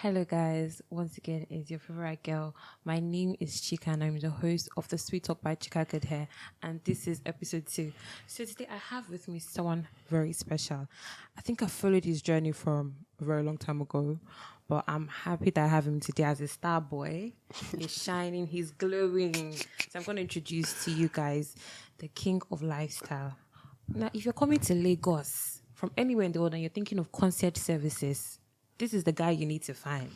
Hello, guys. Once again, it's your favorite girl. My name is Chika, and I'm the host of the Sweet Talk by Chika Good Hair. And this is episode 2. So today, I have with me someone very special. I think I followed his journey from a very long time ago, but I'm happy that I have him today as a star boy. He's shining, he's glowing. So I'm going to introduce to you guys the king of lifestyle. Now, if you're coming to Lagos from anywhere in the world and you're thinking of concert services, this is the guy you need to find.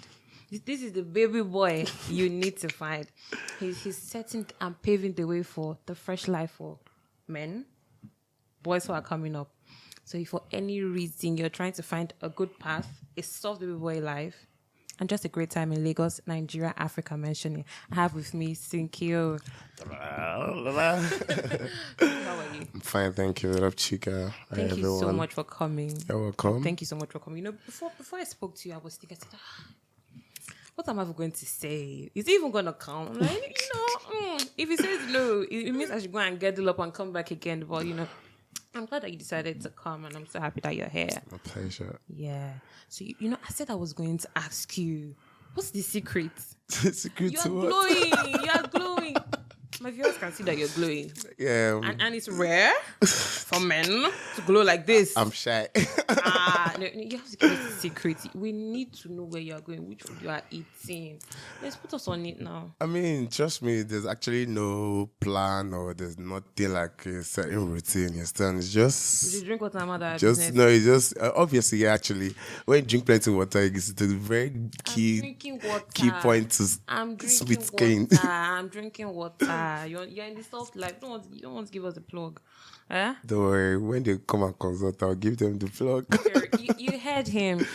This is the baby boy you need to find. He's setting and paving the way for the fresh life for men, boys who are coming up. So if for any reason you're trying to find a good path, a soft baby boy life, and just a great time in Lagos, Nigeria, Africa, mentioning, I have with me Sunky. How are you? I'm fine, thank you. Love Chika. Thank you so much for coming. You're welcome. Thank you so much for coming. You know, before I spoke to you, I was thinking, I said, what am I going to say? Is he even going to come? I'm like, if he says no, it means I should go and girdle up and come back again. But, I'm glad that you decided to come, and I'm so happy that you're here. My pleasure. Yeah. So, I said I was going to ask you, what's the secret? The secret to what? Glowing. You're glowing. My viewers can see that you're glowing. Yeah. And it's rare for men to glow like this. I'm shy. No, you have to give us a secret. We need to know where you are going, which food you are eating. Let's put us on it now. I mean, trust me, there's actually no plan or there's nothing like a certain routine. It's just... You drink water, mother. It's just obviously, actually, when you drink plenty of water, it's the very key point to sweet skin. I'm drinking water. You're in the soft life. You don't want to give us a plug. Eh? Don't worry. When they come and consult, I'll give them the plug. You heard him.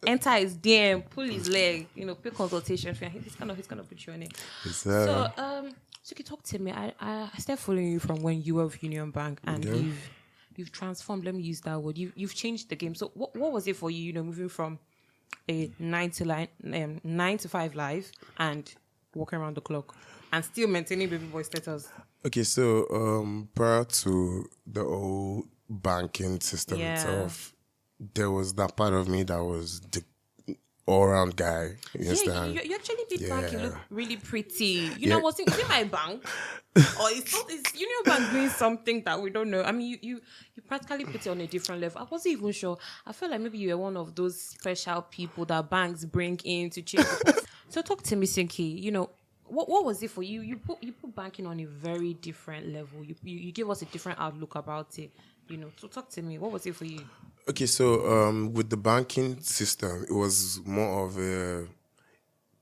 Enter his DM, pull his leg. Pay consultation fee. He's gonna put you on it. So you talk to me. I started following you from when you were with Union Bank, and you've transformed. Let me use that word. You've changed the game. So what was it for you? Moving from a 9 to 5 life and walking around the clock and still maintaining baby boy status. Okay, so prior to the old banking system itself, there was that part of me that was the all-round guy. You understand? You actually did bank. You look really pretty. Was it my bank? Or is Union Bank doing something that we don't know? I mean, you practically put it on a different level. I wasn't even sure. I felt like maybe you were one of those special people that banks bring in to change the So talk to me, Sunky. What was it for you? You put banking on a very different level. You gave us a different outlook about it. So talk to me. What was it for you? Okay, so with the banking system, it was more of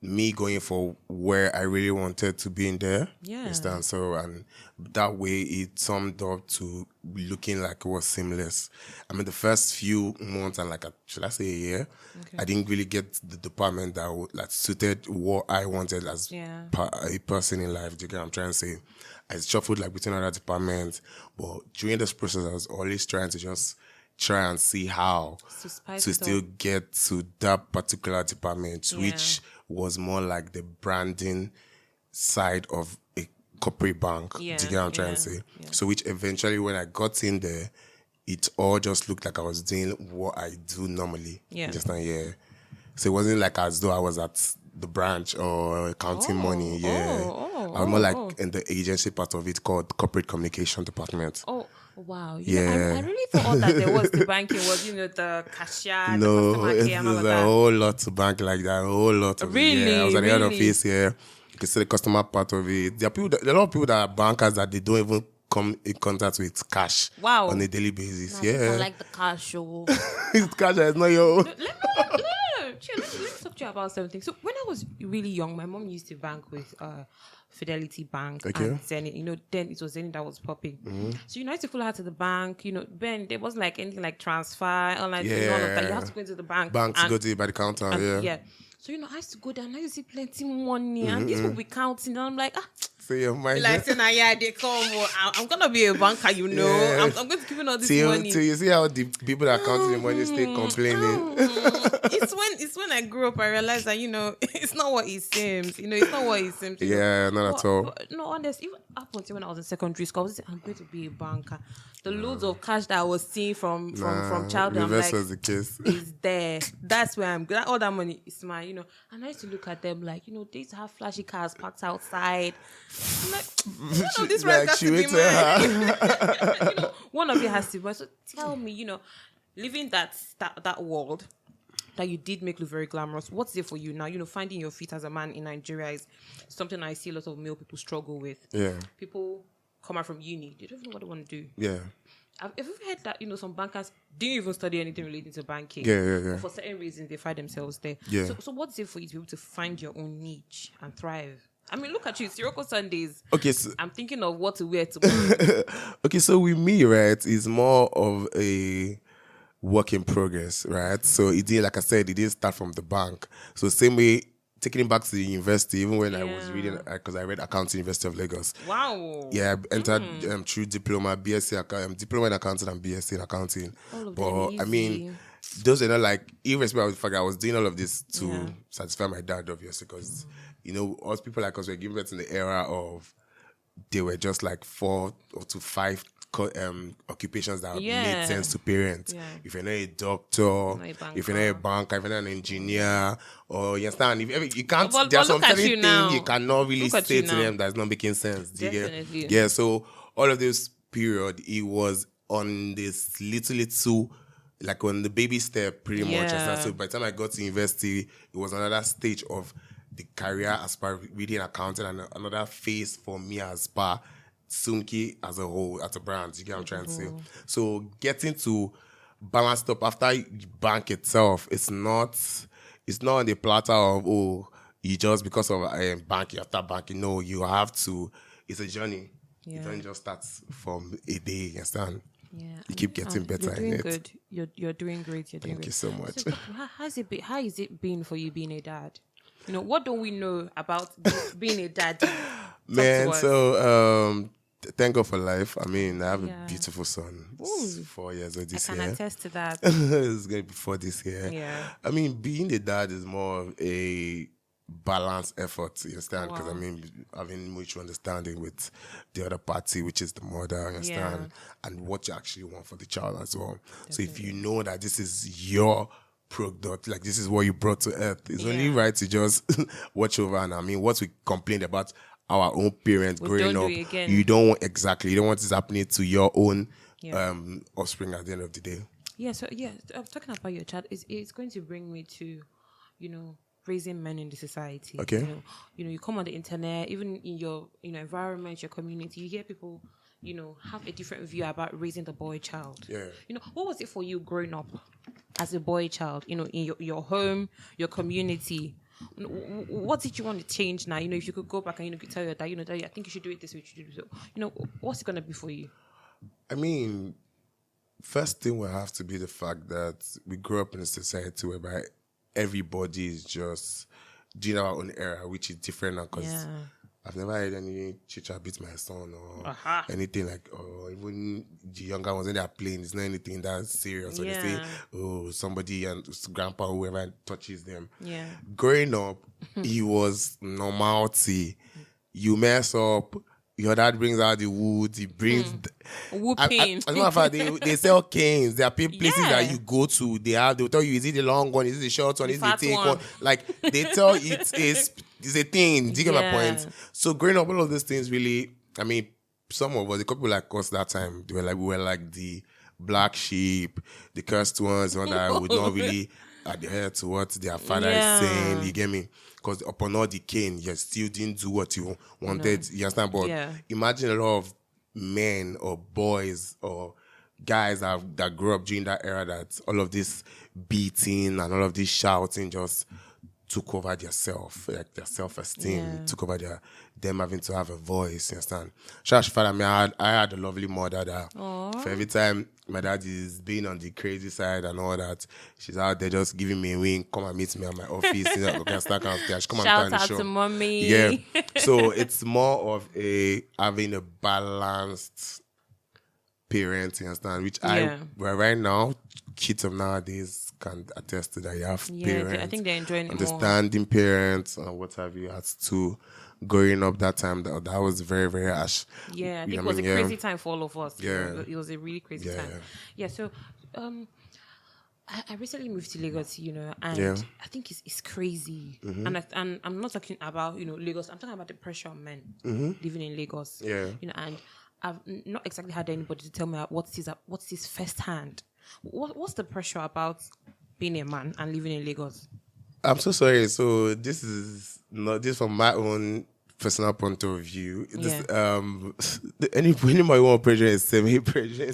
me going for where I really wanted to be in there. Yeah. Understand? So, and that way it summed up to looking like it was seamless. I mean, the first few months and should I say a year, I didn't really get the department that suited what I wanted as a person in life. Do you get what I'm trying to say? I shuffled between other departments, but during this process, I was always trying to just try and see how to still get to that particular department, which was more like the branding side of a corporate bank. Do you get what I'm trying to say? Yeah. So which eventually when I got in there, it all just looked like I was doing what I do normally. Yeah. So it wasn't like as though I was at the branch or counting money. I was more in the agency part of it called corporate communication department. Oh. Wow. I really thought that there was the banking was, the cashier, the customer care and all of that. There's a whole lot to bank like that, a whole lot of really? I was at the head office here. You can see the customer part of it. There are a lot of people that are bankers that they don't even come in contact with cash on a daily basis. I like the cash show. It's cash, it's not your... Let me talk to you about something. So when I was really young, my mom used to bank with Fidelity Bank and Zenith. Then it was Zenith that was popping. Mm-hmm. So you used to follow her to the bank. Then there wasn't anything like transfer, online things, all of that. You have to go into the bank. To go to by the counter, So I used to go there and I used to see plenty money and these people be counting and I'm like, So your mind. Like, saying, yeah, they come. I'm gonna be a banker, you know. Yeah. I'm going to give you all this till money. you see how the people that counting the money stay complaining. It's when I grew up I realized that it's not what it seems. It's not what it seems. Yeah, not at all. But, no, honestly, even up until when I was in secondary school, I was saying, I'm going to be a banker. The loads of cash that I was seeing from childhood, I'm like, was the case. is there. That's where I'm. All that money is mine. And I used to look at them like, they used to have flashy cars parked outside. I'm like, one of these rides has to be mine. One of you has to be mine. So tell me, living that world that you did make look very glamorous, what's it for you now? Finding your feet as a man in Nigeria is something I see a lot of male people struggle with. Yeah. People come out from uni, they don't know what they want to do. Yeah. Have you ever heard that, some bankers didn't even study anything relating to banking? Yeah. But for certain reasons, they find themselves there. Yeah. So what's it for you to be able to find your own niche and thrive? I mean, look at you, Sirocco Sundays. Okay, so I'm thinking of what to wear tomorrow. okay, so with me, right, it's more of a work in progress, right? So it didn't, like I said, it didn't start from the bank. So same way, taking it back to the university, even when I was reading, because I read accounting, University of Lagos. Wow. Yeah, I entered through diploma, diploma in accounting and BSc in accounting. But I mean, those are not like, irrespective of the fact that I was doing all of this to satisfy my dad, obviously, because us people like us were given birth in the era of, they were just like 4 to 5 occupations that made sense to parents. Yeah. If you're not a doctor, if you're not a banker, if you're not an engineer, or you understand, if you can't, there are some certain things you cannot really say to them that's not making sense. Definitely. Yeah, so all of this period, it was on this little, like on the baby step, pretty much. So by the time I got to university, it was another stage of the career as per reading accounting, and another phase for me as per Sunky as a whole, as a brand. You get what I'm trying to say? So getting to balance up after bank itself, it's not on the platter of, you just because of banking, after banking. No, you have to, it's a journey. It doesn't just start from a day, you understand? Yeah, you keep getting better in it. Good. You're doing great. Thank you so much. So, how is it been for you being a dad? What don't we know about being a dad? Man, so thank God for life. I mean, I have a beautiful son. He's 4 years old this year. I can attest to that. It's going to be 4 this year. Yeah. I mean, being a dad is more of a balanced effort, you understand? Because, having mutual understanding with the other party, which is the mother, you understand? And what you actually want for the child as well. Definitely. So if you know that this is your product, like this is what you brought to earth, it's only right to just watch over. And I mean, what we complained about our own parents growing up, you don't want this happening to your own offspring at the end of the day. Yeah, so I'm talking about your child. It's going to bring me to, raising men in the society. Okay. You come on the internet, even in your environment, your community, you hear people, have a different view about raising the boy child. Yeah. What was it for you growing up as a boy child? In your home, your community. What did you want to change now? If you could go back and you could tell your dad, Daddy, I think you should do it this way, you should do it so. What's it gonna be for you? I mean, first thing will have to be the fact that we grew up in a society whereby everybody is just doing our own era, which is different now because I've never heard any teacher beat my son or anything like, or even the younger ones when they are playing, it's not anything that serious. So they say, somebody and grandpa, whoever touches them. Yeah. Growing up, it was normality. You mess up, your dad brings out the wood, he brings... Whooping. As a matter of fact, they sell canes. There are places that you go to, they'll tell you, is it the long one, is it the short one, is it the thick one? Like, they tell it's a thing. Do you get my point? So growing up, all of these things really, I mean, some of us, a couple like us that time, we were like the black sheep, the cursed ones, the one that would not really adhere to what their father is saying. You get me? Because upon all the cane, you still didn't do what you wanted. You understand? But imagine a lot of men or boys or guys that grew up during that era that all of this beating and all of this shouting just took over their self, like their self-esteem, Yeah. took over them having to have a voice, you understand? Shout out to me, I had a lovely mother that for every time my dad is being on the crazy side and all that, she's out there just giving me a wink, come and meet me at my office, okay, start kind of thing. She come and Shout meet me on the out show. to mommy. Yeah. So it's more of having a balanced parent, you understand? Which well, right now, kids of nowadays can attest to that. You have parents. I think they're enjoying it more. Understanding parents and what have you. As to growing up that time, that was very, very harsh. Yeah, I think it was a crazy time for all of us. Yeah. It was a really crazy time. Yeah, so I recently moved to Lagos, and I think it's crazy. And I'm not talking about, Lagos. I'm talking about the pressure on men living in Lagos. Yeah. And I've not exactly had anybody to tell me what's this firsthand. What's the pressure about being a man and living in Lagos? I'm so sorry. So this is not this from my own personal point of view. This, anybody want pressure is semi-pressure.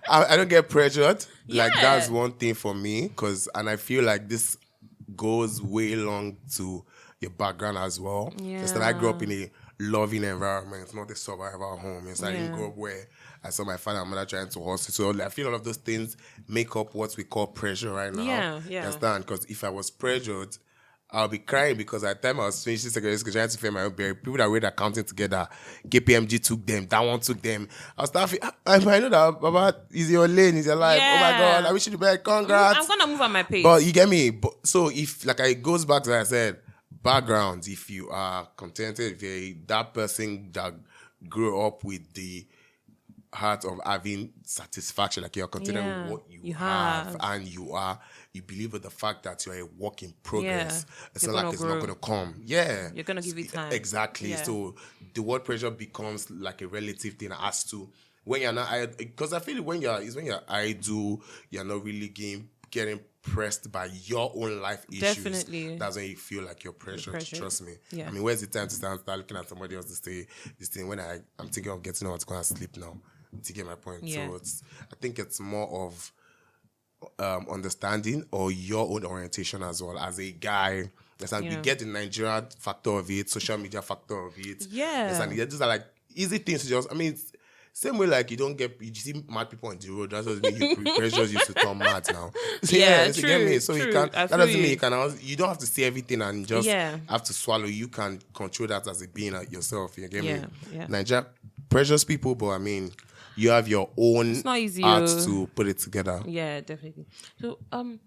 I don't get pressured. Like that's one thing for me, and I feel like this goes way long to your background as well. Yeah. Just that I grew up in a loving environment. It's not a survival home. I didn't grow up where I saw my father and mother trying to hustle. So I feel all of those things make up what we call pressure right now. Yeah. You understand? Because if I was pressured, I'll be crying because at the time I was finishing secondary school, trying to pay my own bill. People that were accounting together, KPMG took them, that one took them. I was starting, I know that, Baba, is your lane, is your life. Oh my God, I wish you the best. Congrats. I'm gonna move on my page. But you get me? So if, like, it goes back to what I said, backgrounds, if you are contented, if you're that person that grew up with the heart of having satisfaction, like you're contented with what you have, and you believe in the fact that you're a work in progress. It's not like it's not going to come. Yeah. You're going to give it time. Exactly. Yeah. So the word pressure becomes like a relative thing as to when you're not, because I feel when you're idle, you're not really getting pressed by your own life issues. Definitely. That's when you feel like you're pressured. Trust me. Yeah. I mean, where's the time to start looking at somebody else to say this thing when I'm thinking of getting out to go and sleep now? To get my point. Yeah. So I think it's more of understanding or your own orientation as well as a guy. We get the Nigerian factor of it, social media factor of it. Yeah. These are like easy things to just, I mean, same way like you see mad people on the road, that doesn't mean pressures you to turn mad now. So true. You get me? So true. You can't, that doesn't mean you don't have to see everything and just have to swallow. You can control that as a being yourself. You get me? Yeah. Nigeria pressures people, but I mean, you have your own art to put it together. Yeah, definitely. So, when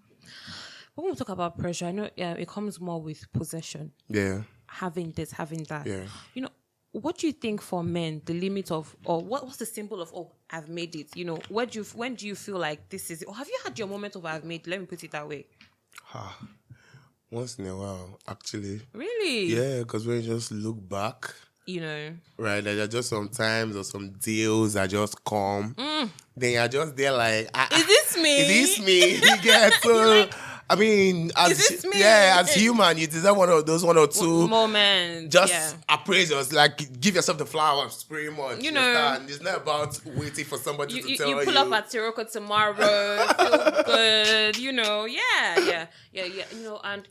we talk about pressure, I know it comes more with possession. Yeah. Having this, having that. Yeah. What do you think for men, the limit of, or what's the symbol of, I've made it? When do you feel like this is it? Or have you had your moment of I've made it? Let me put it that way. Once in a while, actually. Really? Yeah, because when you just look back, right, there are just some times or some deals that just come. Then you're just there like, is this me? Is this me? You get so. I mean, as human, you deserve one or two moments. Just appraise yourself, like give yourself the flowers, pretty much. It's not about waiting for somebody to tell you. You pull up at Sirocco tomorrow, feel good. Yeah. And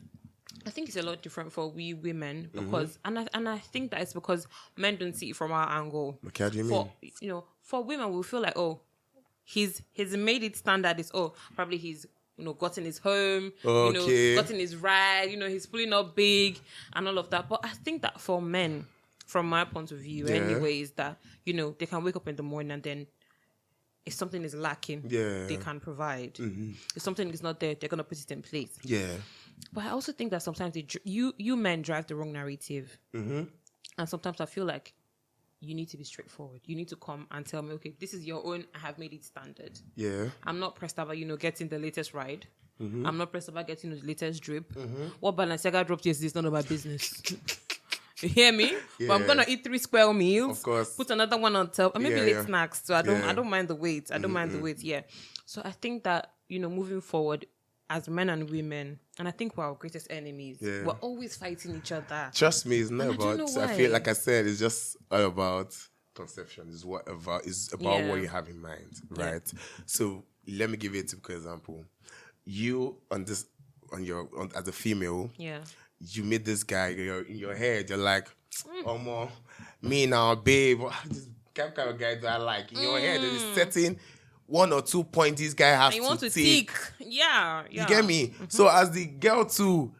I think it's a lot different for we women because, and I think that it's because men don't see it from our angle. Okay, how do you mean? For women, we feel like, his made it standard is probably he's gotten his home, gotten his ride, he's pulling up big and all of that. But I think that for men, from my point of view, anyway, is that they can wake up in the morning and then if something is lacking, they can provide. If something is not there, they're gonna put it in place. Yeah. But I also think that sometimes you men drive the wrong narrative, and sometimes I feel like you need to be straightforward. You need to come and tell me, okay, this is your own. I have made it standard. Yeah. I'm not pressed about getting the latest ride. I'm not pressed about getting the latest drip. What Balenciaga dropped yesterday is none of my business. You hear me? Yeah. But I'm gonna eat 3 square meals. Of course. Put another one on top, and maybe late snacks. So I don't mind the weight. I don't mind the weight. Yeah. So I think that moving forward, as men and women, and I think we're our greatest enemies. Yeah. We're always fighting each other. Trust me, it's not about. I feel like I said, it's just all about conception. It's about what you have in mind, right? So let me give you a typical example. You on this as a female, Yeah. you meet this guy, in your head, you're like, me now, babe, this kind of guy that I like. In your head, there's a certain 1 or 2 points this guy has And you want to take. tick. Yeah. You get me? So as the guy too,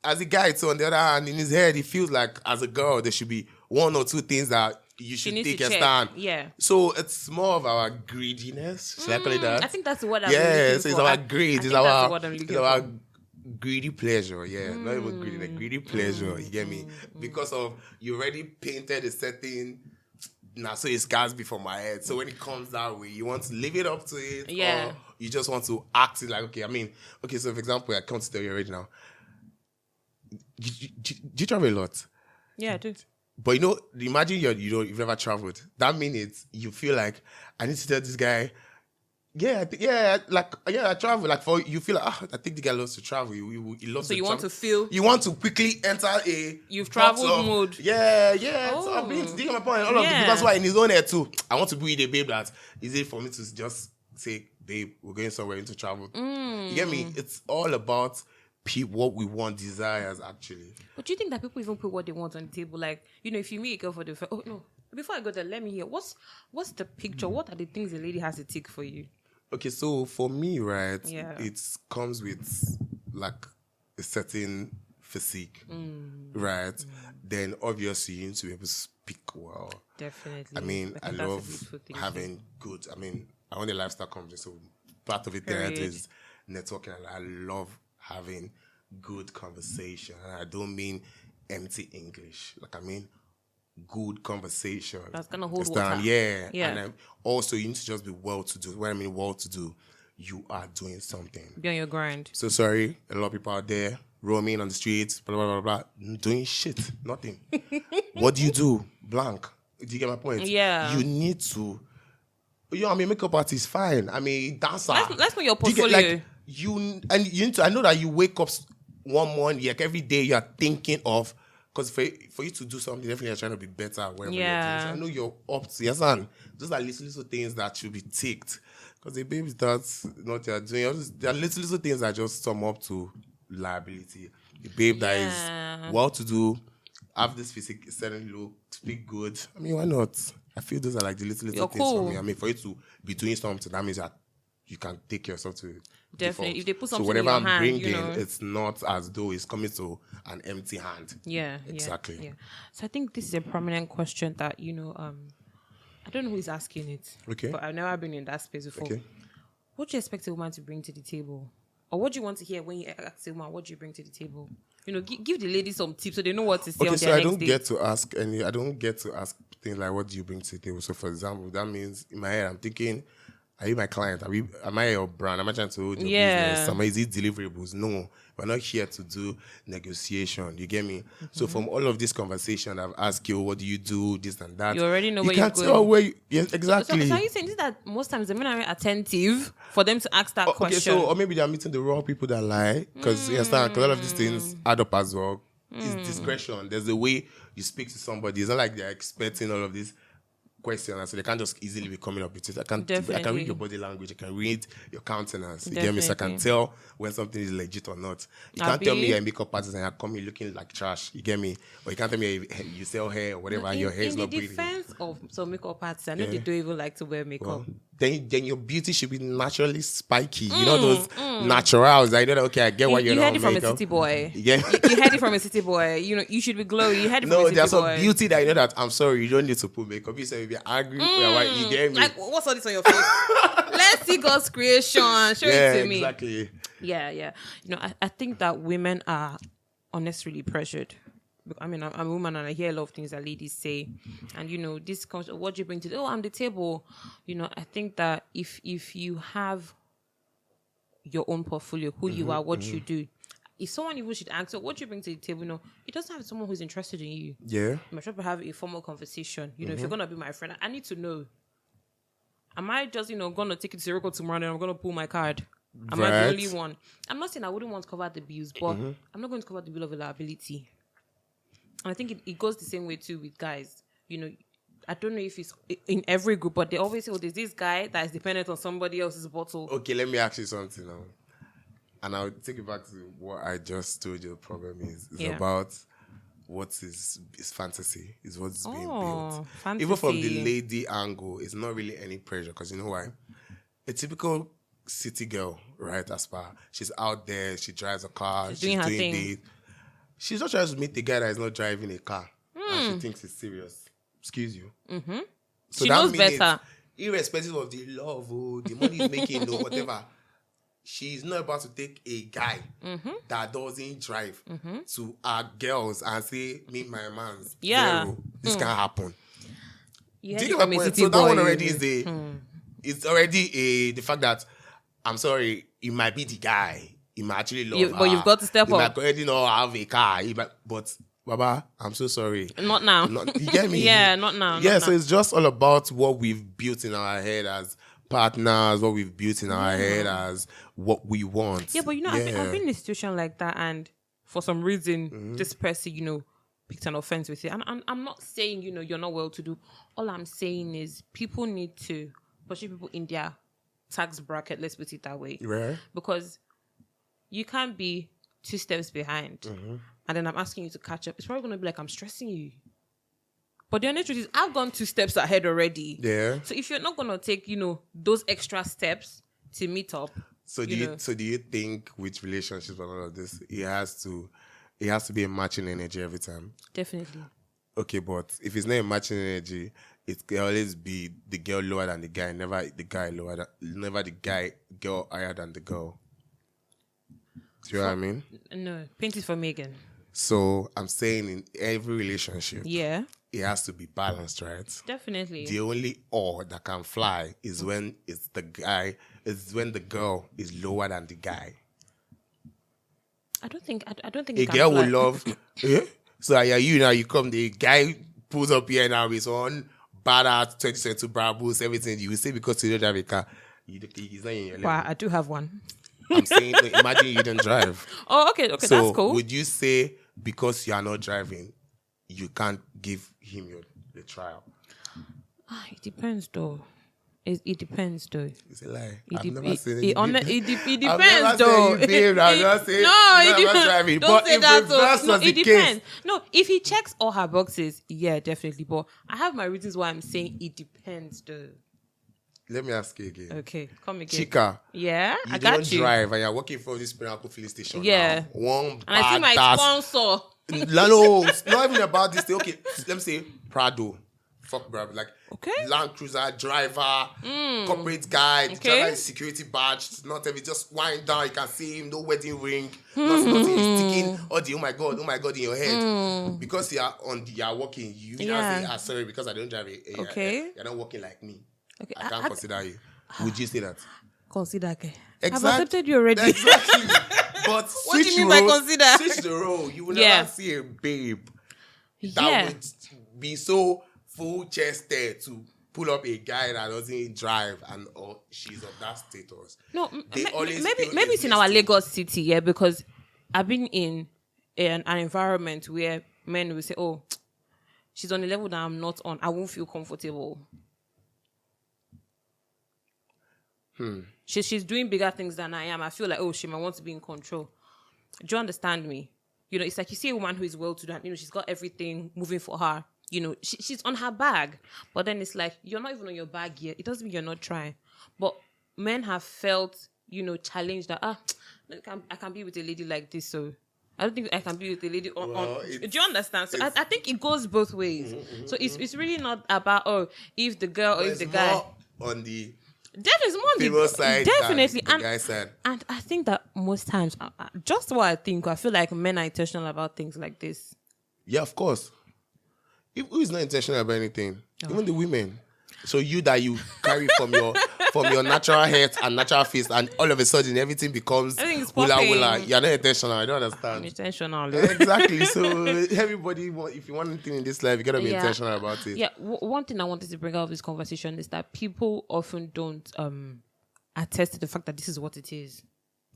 on the other hand, in his head, he feels like as a girl, there should be 1 or 2 things that you should take a stand. Yeah. So it's more of our greediness. Should I call it that? I think that's what I'm Yes, looking it's for. our greed. It's It's our greedy pleasure. Yeah, not even greedy, like greedy pleasure. You get me? Because of you already painted a certain. Now, so it scars before my head. So when it comes that way, you want to live it up to it, or you just want to act it like, okay. So for example, I can't tell you right now. Do you travel a lot? Yeah, I do. But imagine you've never traveled. That means you feel like I need to tell this guy. I travel. Like for you feel like I think the guy loves to travel. He loves. So to you want travel. to feel. You want to quickly enter a. You've traveled mode. Yeah. Oh. So I'm beginning to dig my point. All of this. That's why in his own head too. I want to be with a babe that is it for me to just say, babe, we're going somewhere into travel. You get me? It's all about what we want, desires actually. But do you think that people even put what they want on the table? Like, if you meet a girl for the first... Oh, no. Before I go there, let me hear. What's the picture? What are the things the lady has to tick for you? Okay, so for me, right, Yeah. it comes with like a certain physique, right? Then obviously you need to be able to speak well. Definitely. I mean, I think that's a love beautiful thing having good. I mean, I own a lifestyle company, so part of it there is networking, and I love having good conversation. And I don't mean empty English. Like I mean good conversation. That's gonna hold water. Yeah. Yeah. And also you need to just be well to do. When I mean well to do, you are doing something. Be on your grind. So sorry, a lot of people out there roaming on the streets, blah blah blah blah, doing shit, nothing. What do you do? Blank. Do you get my point? Yeah. You need to. Makeup artist, fine. I mean, dancer. Let's know your portfolio. You need to. I know that you wake up one morning, like every day, you are thinking of. Because for you to do something, definitely you're trying to be better. Wherever you're doing. So I know you're up to. Yes, and those are little things that should be ticked. Because the baby that's not you're doing. There are little things that just sum up to liability. The babe that is well-to-do, have this physique, certain look, speak good. I mean, why not? I feel those are like the little things for me. I mean, for you to be doing something, that means that you can take yourself to it. Definitely. If they put something so whatever in your I'm hand, bringing, it's not as though it's coming to an empty hand. Yeah. Exactly. Yeah. So I think this is a prominent question that, I don't know who is asking it. Okay. But I've never been in that space before. Okay. What do you expect a woman to bring to the table? Or what do you want to hear when you ask a woman, what do you bring to the table? Give the ladies some tips so they know what to say on their next date. I don't get to ask things like, what do you bring to the table? So for example, that means in my head, I'm thinking, are you my client? Am I your brand? Am I trying to hold your business? Is it deliverables? No. We're not here to do negotiation. You get me? Mm-hmm. So from all of this conversation, I've asked you, what do you do? This and that. You already know where you're going. Yes, exactly. So are you saying that most times the men are attentive for them to ask that question? Okay, or maybe they're meeting the wrong people that lie. Because you understand, because all of these things add up as well. It's discretion. There's a way you speak to somebody. It's not like they're expecting all of this question, so they can't just easily be coming up with it. I can read your body language, I can read your countenance. You get me? So I can tell when something is legit or not. You can't tell me you're a makeup artist and you're coming looking like trash. You get me? Or you can't tell me you sell hair or whatever and your hair is not breathing. In the defense of some makeup artists, I know they don't even like to wear makeup. Well, then your beauty should be naturally spiky. You know those naturals. I know that. Okay, I get why you're not. You heard it from a city boy. Yeah, you heard it from a city boy. You should be glowy. You heard it from a city boy. No, there's some beauty that you know that. I'm sorry, you don't need to put makeup. You say you'll be angry. You get me? Like, what's all this on your face? Let's see God's creation. Show it to me. Exactly. Yeah. I think that women are unnecessarily pressured. I mean, I'm a woman and I hear a lot of things that ladies say. And, this comes, what do you bring to I'm the table. I think that if you have your own portfolio, who you are, what you do, if someone even should ask, what do you bring to the table? It doesn't have someone who's interested in you. Yeah. You might try to have a formal conversation. If you're going to be my friend, I need to know. Am I just, going to take it to Sirocco tomorrow and I'm going to pull my card? Am I the only one? I'm not saying I wouldn't want to cover the bills, but I'm not going to cover the bill of reliability. And I think it goes the same way too with guys. I don't know if it's in every group, but they always say, there's this guy that is dependent on somebody else's bottle. Okay, let me ask you something now. And I'll take it back to what I just told you. The problem is it's Yeah. about what is fantasy, is what's being built. Fantasy. Even from the lady angle, it's not really any pressure because you know why? A typical city girl, right? As far she's out there, she drives a car, she's doing her doing thing. this. She's not trying to meet the guy that is not driving a car, and she thinks it's serious. Excuse you. Mm-hmm. So She that knows means, better. irrespective of the love, the money is making, whatever. She's not about to take a guy that doesn't drive to our girls and say, meet my man's. Yeah. Zero. This can't happen. You Do heard you it get from my a point? city So that boy. one already is it's already the fact that, I'm sorry, it might be the guy. He might actually love her. But you've got to step he up. might already know have a car. But, Baba, I'm so sorry. Not now. You get me? Yeah, not now. Yeah, not so now. it's just all about what we've built in our head as partners, what we've built in our head as what we want. Yeah, but I've been in a situation like that, and for some reason, this person, picked an offense with it. And I'm not saying, you're not well to do. All I'm saying is people need to pursue people in their tax bracket, let's put it that way. Right. Because you can't be 2 steps behind. And then I'm asking you to catch up. It's probably going to be like, I'm stressing you. But the honest truth is, I've gone 2 steps ahead already. Yeah. So if you're not going to take, those extra steps to meet up. So do you think with relationships and all of this, it has to be a matching energy every time? Definitely. Okay, but if it's not a matching energy, it can always be the girl lower than the guy, never the girl higher than the girl. Do you know what I mean? No, paint it for me again. So I'm saying in every relationship, Yeah. it has to be balanced, right? Definitely. The only or that can fly is when when the girl is lower than the guy. I don't think A it can girl fly. will love. Yeah? So you come, the guy pulls up here now with on badass 2022 Brabus, everything. You will say because you don't have a car, he's not in your level. Wow, I do have one. I'm saying, imagine you don't drive. Oh, okay, So that's cool. would you say because you are not driving, you can't give him the trial? It depends, though. It depends, though. It's a lie. It I've dep- never it- seen it it. honor- it depends, I've never though. said you babe, I've never said No, you're it not depends. driving. Don't But say if that. reverse No, was the it case, depends. No, if he checks all her boxes, yeah, definitely. But I have my reasons why I'm saying it depends, though. let me ask you again. Okay, come again. Chica, Yeah, you I don't got you. drive and you're working for this Pinnacle filling station. Yeah. Now. One And I see my sponsor. No, it's not even about this. Okay, let me say Prado. Fuck, bro. Like, Okay. Land Cruiser driver, corporate guy, the Okay. driver is security badge. Not every just wind down. You can see him. No wedding ring. Nothing is sticking. All the oh my god in your head because you are working. You Yeah. now say sorry because I don't drive. Okay. You're not working like me. Okay, I can't consider you. Would you say that? Consider. Okay. I've Exactly. accepted you already. Exactly. But What do switch you mean by roles, consider? switch the role. You will Yeah. never see a babe that Yeah. would be so full chested to pull up a guy that doesn't drive and or she's of that status. No, They always maybe feel it's in this our thing. Lagos city, yeah, because I've been in an environment where men will say, "Oh, she's on a level that I'm not on. I won't feel comfortable." She's doing bigger things than I am. I feel like, oh, she might want to be in control. Do you understand me? It's like you see a woman who is well-to-do and, she's got everything moving for her. She's on her bag. But then it's like, you're not even on your bag yet. It doesn't mean you're not trying. But men have felt, challenged that, I can be with a lady like this, so I don't think I can be with a lady on. Do you understand? So I think it goes both ways. So it's really not about, if the girl or if It's the guy. more on the Definitely more on female the side definitely than the guy side. And I think that most times, just what I feel like men are intentional about things like this. Yeah, of course. Who is not intentional about anything? Even the women. So you carry from your natural head and natural face, and all of a sudden everything becomes Everything's hula popping. hula. You're not intentional. I don't understand. Intentional. Exactly. So everybody, if you want anything in this life, you gotta be intentional about it. Yeah. One thing I wanted to bring out of this conversation is that people often don't attest to the fact that this is what it is.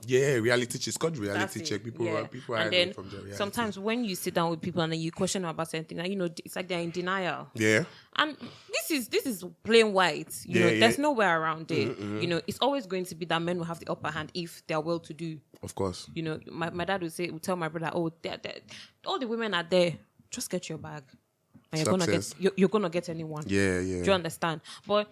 Yeah, reality check. It's called That's reality it. check. People Yeah. people And are then from the reality. sometimes when you sit down with people and then you question them about something, and, it's like they're in denial. Yeah. And this is plain white. There's no way around it. It's always going to be that men will have the upper hand if they're well to do. Of course. My dad would tell my brother, oh, all the women are there. Just get your bag, and you're gonna get anyone. Yeah. Do you understand? But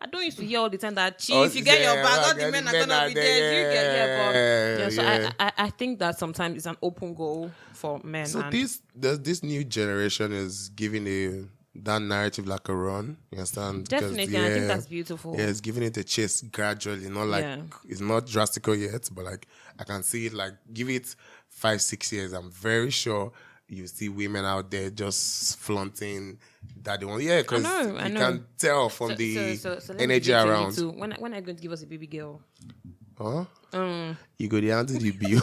I don't used to hear all the time that if you get your bag, all the men are gonna be there. You get So I think that sometimes it's an open goal for men. So this new generation is giving that narrative like a run. You understand? Definitely, I think that's beautiful. Yeah, it's giving it a chase gradually. Not like it's not drastical yet, but like I can see it. Like give it 5-6 years. I'm very sure you see women out there just flaunting that they want. Yeah, because you can tell from the energy around. When are you going to give us a baby girl? Huh? You go down to the bill.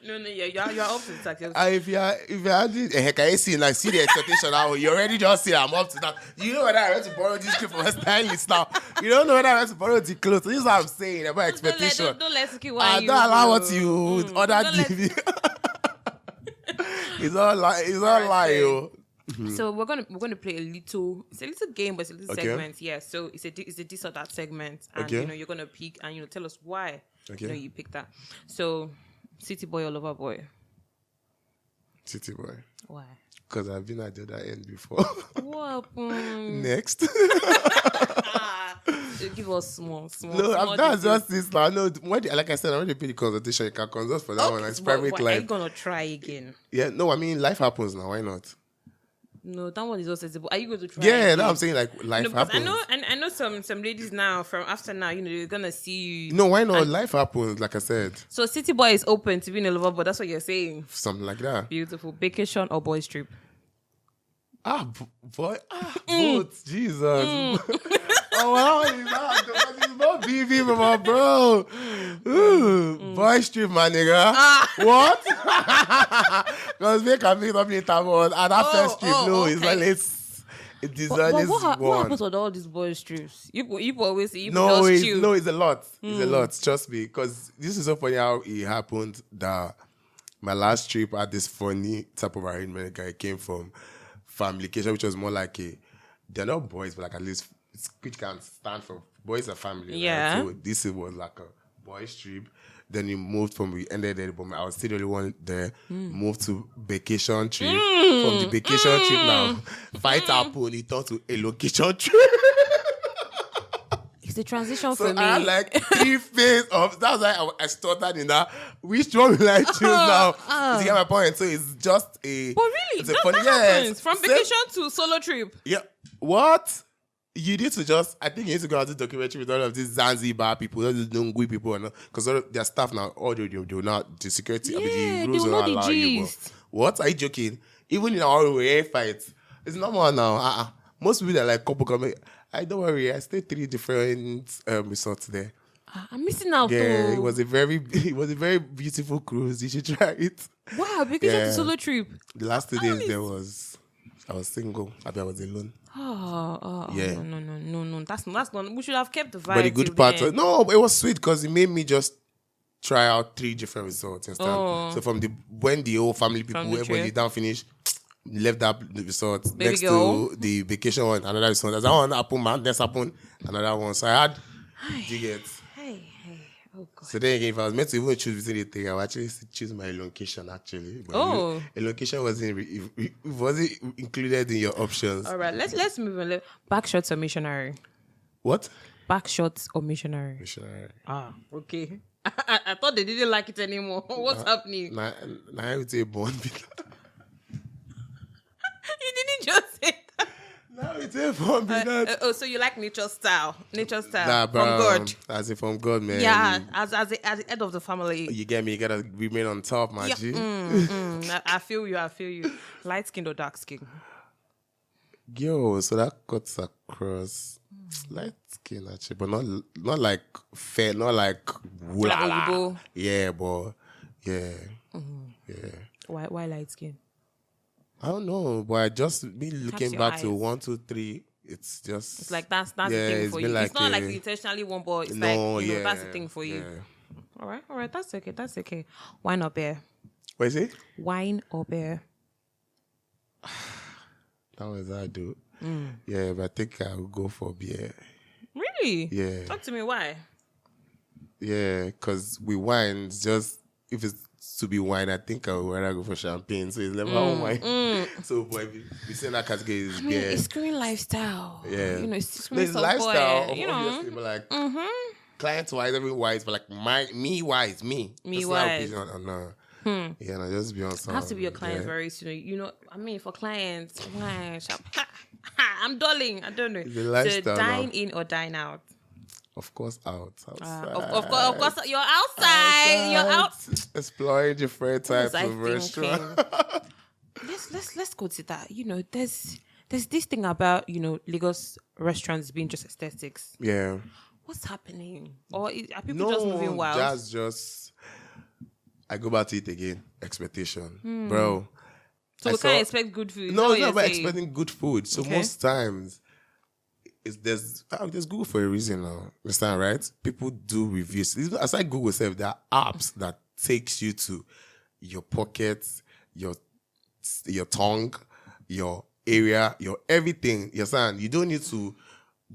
No, you're up to the tax. If you're can you see like see the expectation now? You already just see I'm up to that. You know whether I went to borrow this clip from a stylist now. You don't know whether I went to borrow the clothes. So this is what I'm saying about expectation. Don't let Sunky don't allow what you other give you. It's all lie. So we're gonna play it's a little game, but it's a little segment. Yeah. So it's a this or that segment, and you're gonna pick and tell us why you picked that. So city boy or lover boy? City boy. Why? Because I've been at the other end before. What? Next. Give us small. No, that's just this now. No, like I said, I already paid the consultation. You can consult for that one. It's private life. Are you gonna try again? Yeah, no, I mean life happens now. Why not? No, that one is also sensible. Are you going to try? Yeah, no, I'm saying like life happens. I know some ladies now from after now, they're gonna see you. No, why not? Life happens, like I said. So city boy is open to being a lover, but that's what you're saying. Something like that. Beautiful. Vacation or boys trip? Both. Jesus. It's not BB, my bro. Boys trip, my nigga. What? Because we can meet up later on. And that first trip, it's like it is what happens with all these boys trips? You always say it's a lot. It's a lot. Trust me. Because this is so funny how it happened that my last trip had this funny type of arrangement. I came from family-cation, which was more like they're not boys, but like at least which can stand for boys and family. Yeah. Right? So this was like a boys trip. Then we ended there, but I was still the only one there. Moved to vacation trip. From the vacation trip now, fight happened, it turned to a location trip. It's the transition so for me. I had like 3 phases of, that's why I started in that. Which one will I choose now? To get my point. So it's just a... But really? It's a funny, happens. From vacation to solo trip. Yeah. What? You need to just... I think you need to go out to documentary with all of these Zanzibar people, all these Nungui people, because their staff now, all they do not... The security... I mean, the rules don't allow you. But, what? Are you joking? Even in our way fights, it's normal now. Most people that like couple coming... don't worry, I stayed 3 different resorts there. I'm missing out. Yeah, it was a very beautiful cruise. You should try it. Wow, because of the solo trip. The last 2 days I was single. I was alone. Yeah. No. That's not. We should have kept the vibe. But the good part, it was sweet because it made me just try out 3 different resorts instead. So from when the whole family people, everybody down finished. Left that resort next to the vacation one, another resort. As that one happened, man, this happened, another one. So I had Hey. Oh God. So then again, if I was meant to even choose between the 3, I would actually choose my location actually. But a location wasn't included in your options. All right, let's move on. Backshots or missionary? What? Backshots or missionary? Missionary. Okay. I thought they didn't like it anymore. What's happening? Now I would say born. You didn't just say that. No, it's a fun so you like nature style from God. As if from God, man. Yeah, as the head of the family. You get me? You gotta remain on top, my G. I feel you. Light skin or dark skin? Yo, so that cuts across light skin actually, but not like fair, not like Oyibo. Yeah, but yeah. Why light skin? I don't know, but I just been looking back to 1, 2, 3. It's just... It's like that's the thing for you. Like it's not like you intentionally want, but it's that's the thing for you. Yeah. All right. That's okay. Wine or beer? What is it? Wine or beer? That was I do. Yeah, but I think I will go for beer. Really? Yeah. Talk to me. Why? Yeah, because with wine, it's just if it's to be wine, I think I would rather go for champagne. So it's never wine. So, boy, we say that category is beer. It's screen lifestyle. Yeah, it's screen lifestyle. Boy, Obviously, but like client wise, every wise, but like me wise. That's wise. My opinion. Yeah, no, just be on some. I have to be your client very soon. For clients, wine, champagne. I'm darling. I don't know. It's a lifestyle. So dine in or dine out. Of course, outside. Of course, you're outside. You're out. Exploring different types of restaurants. Let's go to that. There's this thing about Lagos restaurants being just aesthetics. Yeah. What's happening? Or are people just moving wild? That's just. I go back to it again. Expectation, bro. So we can't expect good food. No, it's not about expecting good food. So most times. There's Google for a reason now. Understand, right? People do reviews. Aside Google itself, there are apps that takes you to your pockets, your tongue, your area, your everything. You understand? You don't need to